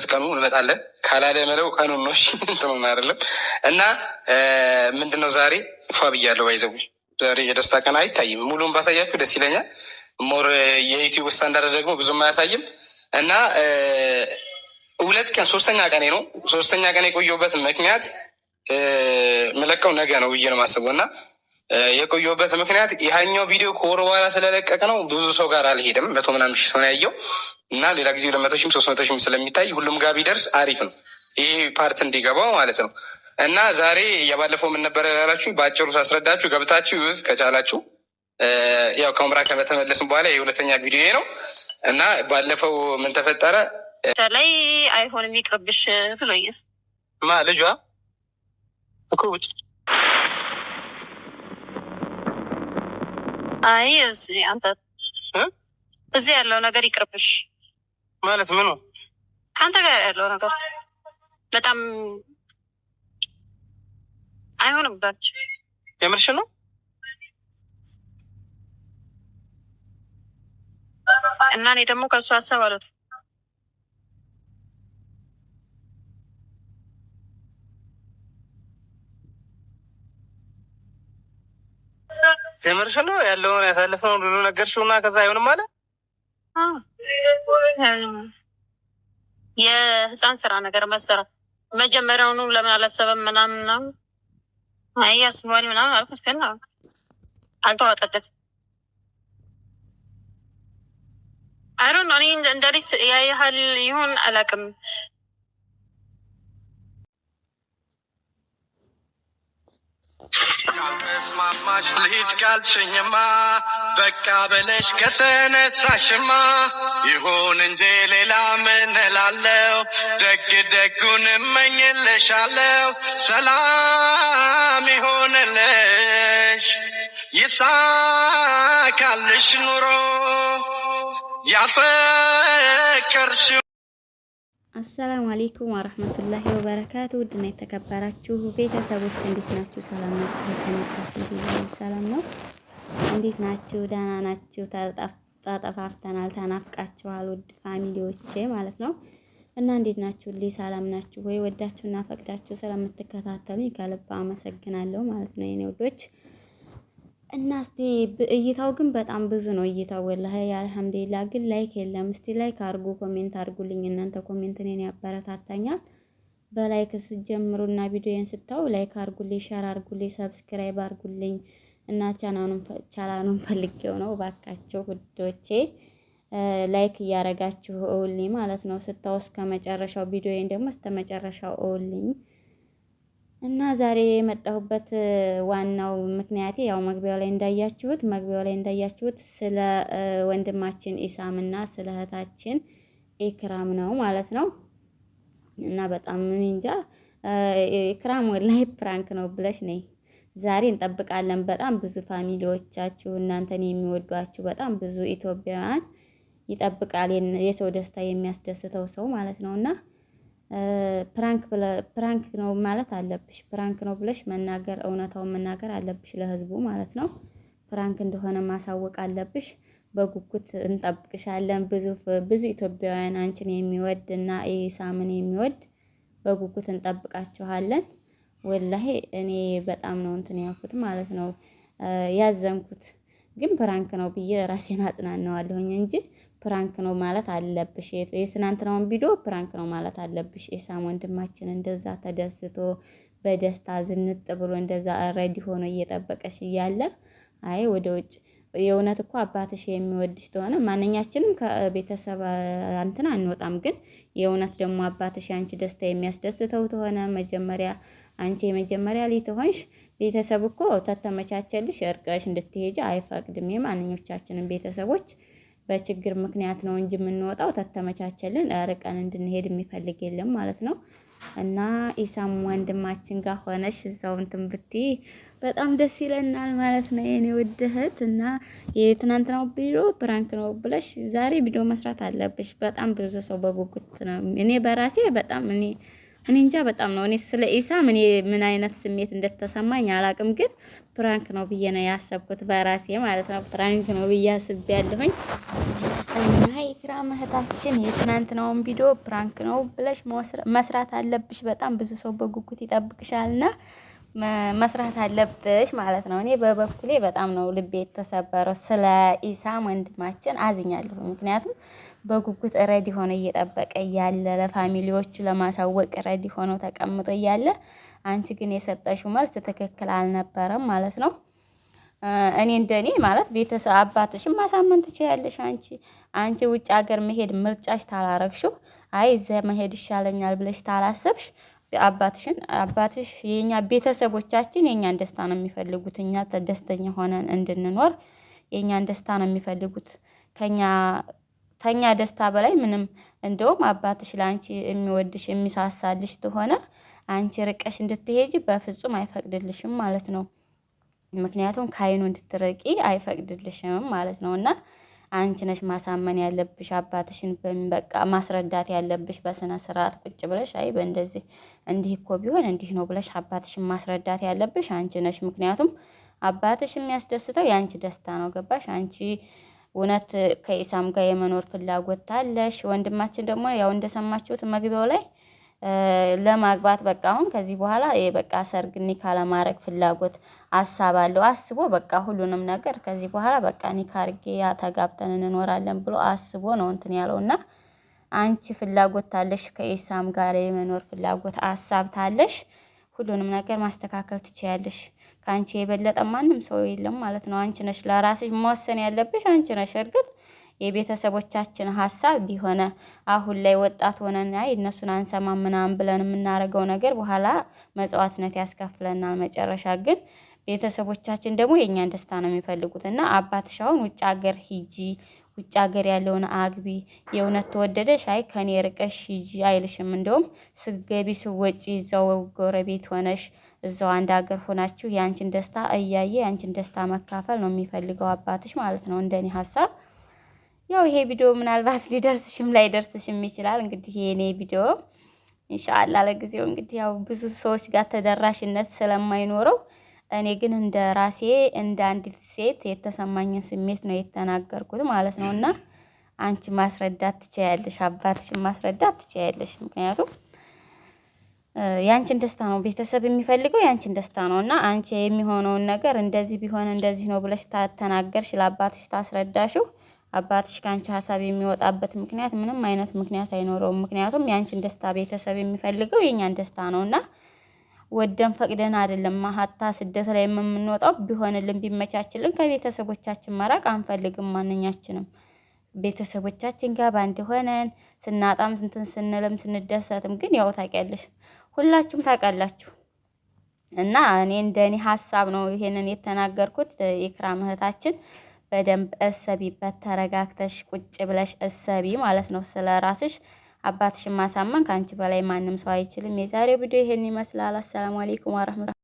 ቀኑ እንመጣለን ካላለ መለው ቀኑን ነው። እሺ እንትኑን አይደለም እና ምንድነው ዛሬ ፏ ብያለሁ። ባይዘው ዛሬ የደስታ ቀን አይታይም። ሙሉን ባሳያችሁ ደስ ይለኛል። ሞር የዩቲዩብ ስታንዳርድ ደግሞ ብዙም አያሳይም እና ሁለት ቀን ሶስተኛ ቀኔ ነው። ሶስተኛ ቀን የቆየሁበት ምክንያት መለቀው ነገ ነው ብዬ ነው የማስበው እና የቆየሁበት ምክንያት ይሄኛው ቪዲዮ ከወር በኋላ ስለለቀቀ ነው። ብዙ ሰው ጋር አልሄደም። 100 ምናምን ሺህ ሰው ነው ያየው እና ሌላ ጊዜ 200 ሺህም 300 ሺህም ስለሚታይ ሁሉም ጋር ቢደርስ አሪፍ ነው። ይሄ ፓርት እንዲገባው ማለት ነው። እና ዛሬ የባለፈው ምን ነበረ ያላችሁ በአጭሩ ሳስረዳችሁ ገብታችሁ ይዩት ከቻላችሁ። ያው ከኡምራ ከተመለስን በኋላ የሁለተኛ ቪዲዮ ነው እና ባለፈው ምን ተፈጠረ ላይ አይሆንም ይቅርብሽ ብሎኛል። ማ ልጇ እኮ ውጭ አይ እዚህ አንተ እዚህ ያለው ነገር ይቅርብሽ ማለት ምን ነው? ከአንተ ጋር ያለው ነገር በጣም አይሆንም ባች የምርሽ ነው? እና እኔ ደግሞ ከእሱ ሀሳብ አሉት የምርሽ ነው? ያለውን ያሳለፈውን ሁሉ ነገርሽውና ከዛ አይሆንም አለ። የህፃን ስራ ነገር መሰራት መጀመሪያውኑ ለምን አላሰበም ምናምን አይ አስቧል ምናምን አልኩት፣ ግን አልተዋጠለት። አይሮን እኔ እንደዚህ ያያህል ይሁን አላውቅም። ካልተስማማሽ ልሂድ ካልሽኝማ በቃ በለሽ ከተነሳሽማ ይሁን እንጂ ሌላ ምን እላለሁ? ደግ ደጉን እመኝልሻለሁ። ሰላም ይሆንልሽ ይሳካልሽ ኑሮ ያፈቀርሽው። አሰላሙ አለይኩም ወራህመቱላሂ ወበረካቱ። ውድና የተከበራችሁ ቤተሰቦች እንዴት ናችሁ? ሰላም ናችሁ? ከነካችሁ ሰላም ነው። እንዴት ናችሁ? ደህና ናችሁ? ተጠፋፍተናል፣ ተናፍቃችኋል ውድ ፋሚሊዎቼ ማለት ነው። እና እንዴት ናችሁ? ሰላም ናችሁ ወይ? ወዳችሁና ፈቅዳችሁ ስለምትከታተሉኝ ከልብ አመሰግናለሁ ማለት ነው የኔ ውዶች። እና እስቲ እይታው ግን በጣም ብዙ ነው እይታው ወላሂ አልሐምዱሊላህ። ግን ላይክ የለም። እስቲ ላይክ አርጉ፣ ኮሜንት አርጉልኝ። እናንተ ኮሜንት እኔን ያበረታታኛል። በላይክ ስትጀምሩና ቪዲዮዬን ስታዩ ላይክ አርጉልኝ፣ ሼር አርጉልኝ፣ ሰብስክራይብ አርጉልኝ እና ቻናሉን ፈልጌው ነው ባካችሁ ውዶቼ። ላይክ እያረጋችሁ እውልኝ ማለት ነው ስታው እስከ መጨረሻው ቪዲዮዬን ደግሞ እስከ መጨረሻው እውልኝ። እና ዛሬ የመጣሁበት ዋናው ምክንያቴ ያው መግቢያው ላይ እንዳያችሁት ስለ ወንድማችን ኢሳም እና ስለ እህታችን ኢክራም ነው ማለት ነው። እና በጣም እንጃ ኢክራም ወላሂ ፕራንክ ነው ብለሽ ነይ ዛሬ እንጠብቃለን። በጣም ብዙ ፋሚሊዎቻችሁ እናንተን የሚወዷችሁ በጣም ብዙ ኢትዮጵያውያን ይጠብቃል የሰው ደስታ የሚያስደስተው ሰው ማለት ነውና ፕራንክ ነው ማለት አለብሽ። ፕራንክ ነው ብለሽ መናገር እውነታውን መናገር አለብሽ ለህዝቡ ማለት ነው። ፕራንክ እንደሆነ ማሳወቅ አለብሽ። በጉጉት እንጠብቅሻለን። ብዙ ኢትዮጵያውያን አንቺን የሚወድ እና ኢሳምን የሚወድ በጉጉት እንጠብቃችኋለን። ወላሂ እኔ በጣም ነው እንትን ያልኩት ማለት ነው ያዘንኩት። ግን ፕራንክ ነው ብዬ ራሴን አጽናናዋለሁኝ እንጂ ፕራንክ ነው ማለት አለብሽ። የትናንትናውን ቪዲዮ ፕራንክ ነው ማለት አለብሽ። ኢሳም ወንድማችን እንደዛ ተደስቶ በደስታ ዝንጥ ብሎ እንደዛ ሬዲ ሆኖ እየጠበቀሽ እያለ አይ ወደ ውጭ የእውነት እኮ አባትሽ የሚወድሽ ተሆነ ማንኛችንም ከቤተሰብ እንትን አንወጣም። ግን የእውነት ደግሞ አባትሽ አንቺ ደስታ የሚያስደስተው ተሆነ መጀመሪያ አንቺ የመጀመሪያ ልጅ ተሆንሽ ቤተሰብ እኮ ተተመቻቸልሽ እርቀሽ እንድትሄጂ አይፈቅድም። የማንኞቻችንን ቤተሰቦች በችግር ምክንያት ነው እንጂ የምንወጣው ተተመቻቸልን ርቀን እንድንሄድ የሚፈልግ የለም ማለት ነው። እና ኢሳም ወንድማችን ጋር ሆነሽ እዛው እንትን ብትይ በጣም ደስ ይለናል ማለት ነው የኔ ውድ እህት። እና የትናንትናው ቪዲዮ ፕራንክ ነው ብለሽ ዛሬ ቪዲዮ መስራት አለብሽ። በጣም ብዙ ሰው በጉጉት ነው። እኔ በራሴ በጣም እኔ እንጃ በጣም ነው እኔ ስለ ኢሳም ምን አይነት ስሜት እንደተሰማኝ አላቅም። ግን ፕራንክ ነው ብዬ ነው ያሰብኩት በራሴ ማለት ነው። ፕራንክ ነው ብዬ አስቤያለሁኝ። እና ኢክራም እህታችን የትናንትናውን ቪዲዮ ፕራንክ ነው ብለሽ መስራት አለብሽ። በጣም ብዙ ሰው በጉጉት ይጠብቅሻልና መስራት አለብሽ ማለት ነው። እኔ በበኩሌ በጣም ነው ልቤ የተሰበረው። ስለ ኢሳም ወንድማችን አዝኛለሁ። ምክንያቱም በጉጉት ረዲ ሆኖ እየጠበቀ እያለ ለፋሚሊዎቹ ለማሳወቅ ረዲ ሆኖ ተቀምጦ እያለ አንቺ ግን የሰጠሽው መልስ ትክክል አልነበረም ማለት ነው። እኔ እንደኔ ማለት ቤተሰብ አባትሽን ማሳመን ትችያለሽ። አንቺ ውጭ ሀገር መሄድ ምርጫሽ ታላረግሽው፣ አይ እዛ መሄድ ይሻለኛል ብለሽ ታላሰብሽ አባትሽ የኛ ቤተሰቦቻችን የኛን ደስታ ነው የሚፈልጉት። እኛ ደስተኛ ሆነን እንድንኖር የኛን ደስታ ነው የሚፈልጉት። ከኛ ደስታ በላይ ምንም እንደውም አባትሽ ለአንቺ የሚወድሽ የሚሳሳልሽ ተሆነ አንቺ ርቀሽ እንድትሄጂ በፍጹም አይፈቅድልሽም ማለት ነው። ምክንያቱም ከአይኑ እንድትርቂ አይፈቅድልሽም ማለት ነው። እና አንቺ ነሽ ማሳመን ያለብሽ አባትሽን በቃ ማስረዳት ያለብሽ በስነ ስርዓት ቁጭ ብለሽ አይ በእንደዚህ እንዲህ እኮ ቢሆን እንዲህ ነው ብለሽ አባትሽን ማስረዳት ያለብሽ አንቺ ነሽ። ምክንያቱም አባትሽ የሚያስደስተው የአንቺ ደስታ ነው። ገባሽ? አንቺ እውነት ከኢሳም ጋር የመኖር ፍላጎት አለሽ። ወንድማችን ደግሞ ያው እንደሰማችሁት መግቢያው ላይ ለማግባት በቃ አሁን ከዚህ በኋላ በቃ ሰርግ ኒካ ለማድረግ ፍላጎት ሀሳብ አለው። አስቦ በቃ ሁሉንም ነገር ከዚህ በኋላ በቃ ኒካ አድርጌ ተጋብተን እንኖራለን ብሎ አስቦ ነው እንትን ያለውና አንቺ ፍላጎት ታለሽ ከኢሳም ጋር የመኖር ፍላጎት ሀሳብ ታለሽ። ሁሉንም ነገር ማስተካከል ትችያለሽ። ከአንቺ የበለጠ ማንም ሰው የለም ማለት ነው። አንቺ ነሽ ለራስሽ መወሰን ያለብሽ አንቺ ነሽ። እርግጥ የቤተሰቦቻችን ሀሳብ ቢሆነ አሁን ላይ ወጣት ሆነን አይ እነሱን አንሰማም ምናምን ብለን የምናደርገው ነገር በኋላ መጽዋዕትነት ያስከፍለናል። መጨረሻ ግን ቤተሰቦቻችን ደግሞ የእኛን ደስታ ነው የሚፈልጉት። እና አባትሽ አሁን ውጭ ሀገር ሂጂ፣ ውጭ ሀገር ያለውን አግቢ፣ የእውነት ተወደደሽ አይ ከኔ ርቀሽ ሂጂ አይልሽም። እንደውም ስገቢ ስወጪ እዛው ጎረቤት ሆነሽ እዛው አንድ ሀገር ሆናችሁ የአንቺን ደስታ እያየ የአንቺን ደስታ መካፈል ነው የሚፈልገው አባትሽ ማለት ነው እንደኔ ሀሳብ። ያው ይሄ ቪዲዮ ምናልባት ሊደርስሽም ላይደርስሽም ይችላል። እንግዲህ የኔ ቪዲዮ ኢንሻአላህ ለጊዜው እንግዲህ ያው ብዙ ሰዎች ጋር ተደራሽነት ስለማይኖረው እኔ ግን እንደ ራሴ እንደ አንዲት ሴት የተሰማኝን ስሜት ነው የተናገርኩት ማለት ነው። እና አንቺ ማስረዳት ትችያለሽ፣ አባትሽን ማስረዳት ትችያለሽ። ምክንያቱም ያንቺን ደስታ ነው ቤተሰብ የሚፈልገው ያንቺን ደስታ ነው። እና አንቺ የሚሆነውን ነገር እንደዚህ ቢሆን እንደዚህ ነው ብለሽ ተናገርሽ፣ ለአባትሽ ታስረዳሽው አባትሽ ካንቺ ሀሳብ የሚወጣበት ምክንያት ምንም አይነት ምክንያት አይኖረውም። ምክንያቱም ያንቺን ደስታ ቤተሰብ የሚፈልገው የኛን ደስታ ነውና ወደን ፈቅደን አይደለም ሀታ ስደት ላይ የምንወጣው። ቢሆንልን ቢመቻችልን ከቤተሰቦቻችን መራቅ አንፈልግም ማንኛችንም። ቤተሰቦቻችን ጋር ባንድ ሆነን ስናጣም እንትን ስንልም ስንደሰትም ግን ያው ታውቂያለሽ፣ ሁላችሁም ታውቃላችሁ። እና እኔ እንደኔ ሀሳብ ነው ይሄንን የተናገርኩት። ኢክራም እህታችን በደንብ እሰቢበት፣ ተረጋግተሽ ቁጭ ብለሽ እሰቢ ማለት ነው ስለ ራስሽ። አባትሽን ማሳመን ከአንቺ በላይ ማንም ሰው አይችልም። የዛሬው ቪዲዮ ይሄን ይመስላል። አሰላሙ አለይኩም ወራህመቱላሂ